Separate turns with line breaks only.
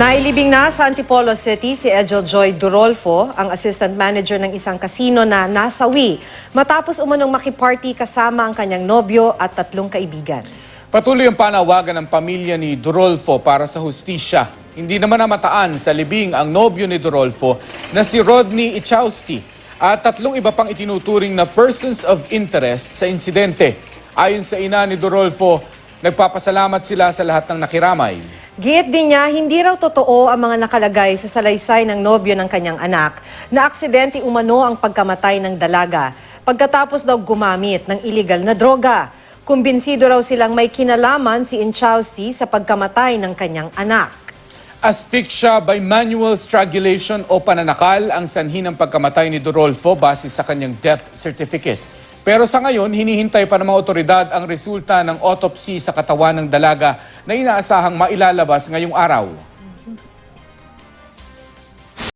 Nailibing na sa Antipolo City si Edgel Joy Durolfo, ang assistant manager ng isang kasino na nasawi matapos umanong makiparty kasama ang kanyang nobyo at 3 kaibigan.
Patuloy ang panawagan ng pamilya ni Durolfo para sa hustisya. Hindi naman namataan sa libing ang nobyo ni Durolfo na si Rodney Ichowski at 3 iba pang itinuturing na persons of interest sa insidente. Ayon sa ina ni Durolfo, nagpapasalamat sila sa lahat ng nakiramay.
Giit din niya, hindi raw totoo ang mga nakalagay sa salaysay ng nobyo ng kanyang anak na aksidente umano ang pagkamatay ng dalaga pagkatapos daw gumamit ng illegal na droga. Kumbinsido raw silang may kinalaman si Ichowski sa pagkamatay ng kanyang anak.
Asphyxia by manual strangulation o pananakal ang sanhi ng pagkamatay ni Durolfo base sa kanyang death certificate. Pero sa ngayon, hinihintay pa ng mga otoridad ang resulta ng autopsy sa katawan ng dalaga na inaasahang mailalabas ngayong araw.